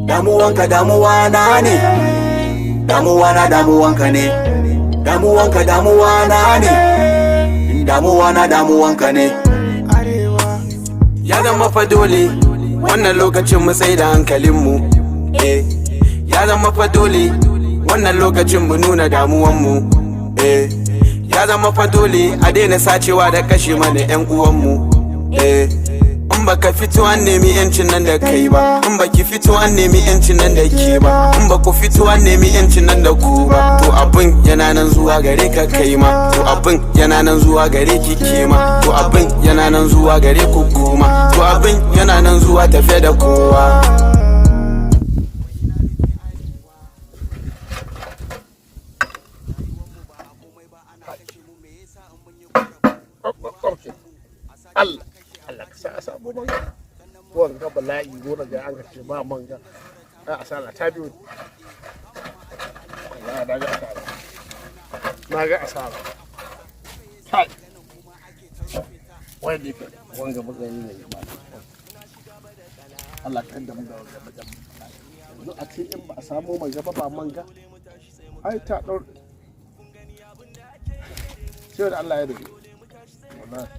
Damuwanka damuwa na ne, damuwa na damuwanka ne, damuwanka damuwa na ne, damuwa na damuwanka ne. Ya zama fa dole wannan lokacin mu sai da hankalinmu, ya zama fa dole wannan lokacin mu nuna damuwanmu, ya zama fa dole a daina sacewa da kashe mana 'yan uwanmu. In baka fito an nemi yancin nan da kai ba, in baki fito an nemi yancin nan da ke ba, in baku fito an nemi yancin nan da ku ba, to abin yana nan zuwa gare ka kai ma, to abin yana nan zuwa gare ki ke ma, to abin yana nan zuwa gare ku kuma, to abin yana nan zuwa tafe da kowa. Allah ka sa a samu manga wanga bala'i gona ga an ce ba manga a asala ta biyo wallahi na ga asala kai wai ne wanga magani ne ba Allah kan da mu da wanga magani yanzu a ce in ba a samu manga ba manga ai ta daur sai da Allah ya rubuta wallahi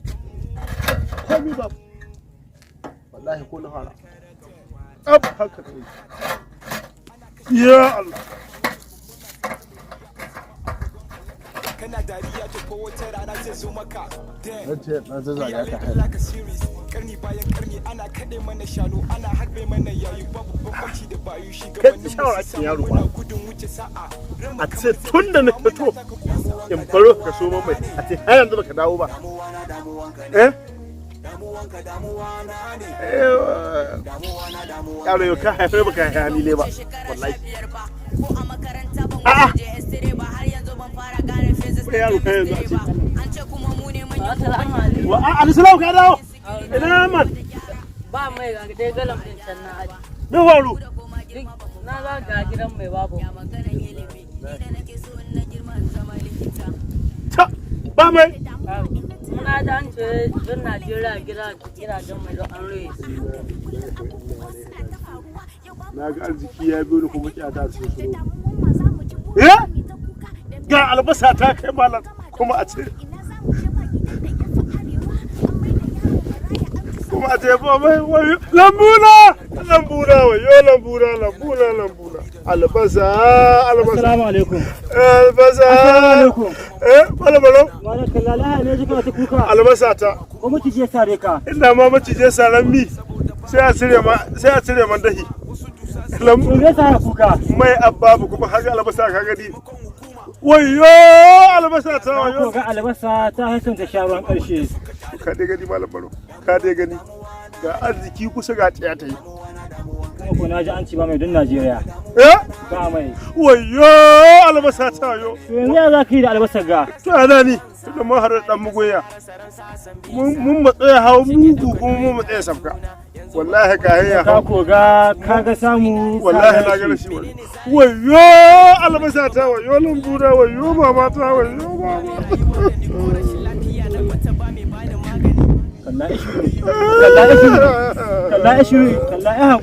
komi ba wallahi ko na fara ab haka ne ya Allah kana dariya ta ko wata rana zai zo maka na zaza ya ka karni bayan karni ana kade mana shanu ana harbe mana yayi babu bambanci da bayu shugabannin muna gudun wuce sa'a a ce tun da na fito in faro ka so mai a ce har yanzu baka dawo ba yaro yau ka haifar baka haifi ne ba wallahi a'a yaro ka yanzu a ce wa alisalau ka dawo ina man ba mai ga dai galan din can na aji me faru na ga gidan mai babu ba mai na da an ce don Najeriya gidajen mai don an roye na ga arziki ya biyo ni kuma kyata ce su ga albasa ta kai malam kuma a ce ba mai wayo lambuna wayo lambuna albasa assalamu alaikum albasa balo wala kallala ne jika ta kuka albasa ta ko macije sare ka ina ma macije saran mi sai a cire man dahi lambu ne sa kuka mai ababu kuma har albasa ka gadi wayo albasa ta wayo ga albasa ta haifin ta sharuwan karshe ka dai gani malam baro ka dai gani ga arziki kusa ga tsaya ta yi ko na ji an ci ba mai don Najeriya ba mai wayo albasa ta yo to yanzu ya zaka yi da albasa ga to ana ni tunda mun har dan mugoya mun matsaya hawo mugu kuma mun matsaya safka wallahi ka hayya ka ko ga kaga samu wallahi na ga shi wayo albasa ta wayo lambura wayo mama ta wayo mama kalla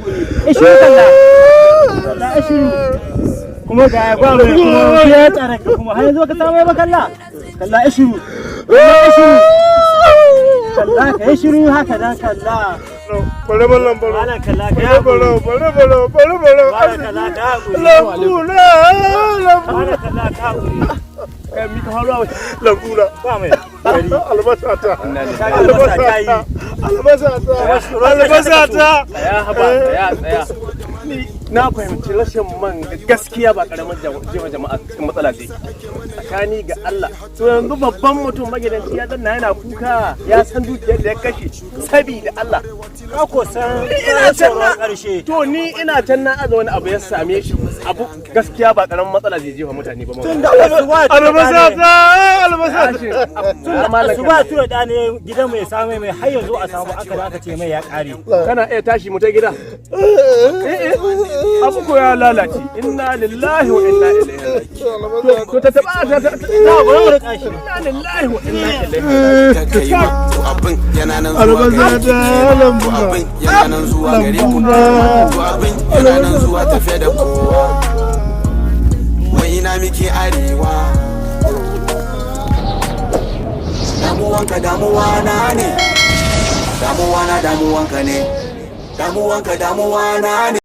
ishiru kuma ga ya gwa mai kuma ya tsara kuma har yanzu ka samu ba kalla ishiru kalla ka ishiru haka dan kalla bare ballan baro ana kalla ka lambuna kai mi ka hawo lambuna ba mai albasa ta ya haba ya tsaya na fahimci rashin man gaskiya ba karamin jama'a cikin matsala ce tsakani ga Allah to yanzu babban mutum magidanci ya danna yana kuka ya san dukiyar da ya kashe saboda Allah ka ko san ina can na karshe to ni ina can na aza wani abu ya same shi abu gaskiya ba karamin matsala zai jefa mutane ba. Tun da albasa su ba tura da ne gidan mai samu mai har yanzu a samu aka ce mai ya kare. Kana iya tashi mu ta gida. Abu ko ya lalace. Inna lillahi wa inna ilaihi raji'un. To ta taba ta bari rika shi. Inna lillahi wa inna ilaihi raji'un. Abin yana nan zuwa gare ku. Abin yana nan zuwa gare ku. Abin yana nan zuwa tafe da kowa. Wai ina miki arewa. Damuwanka damuwa na ne. Damuwa na damuwanka ne. Damuwanka damuwa na ne.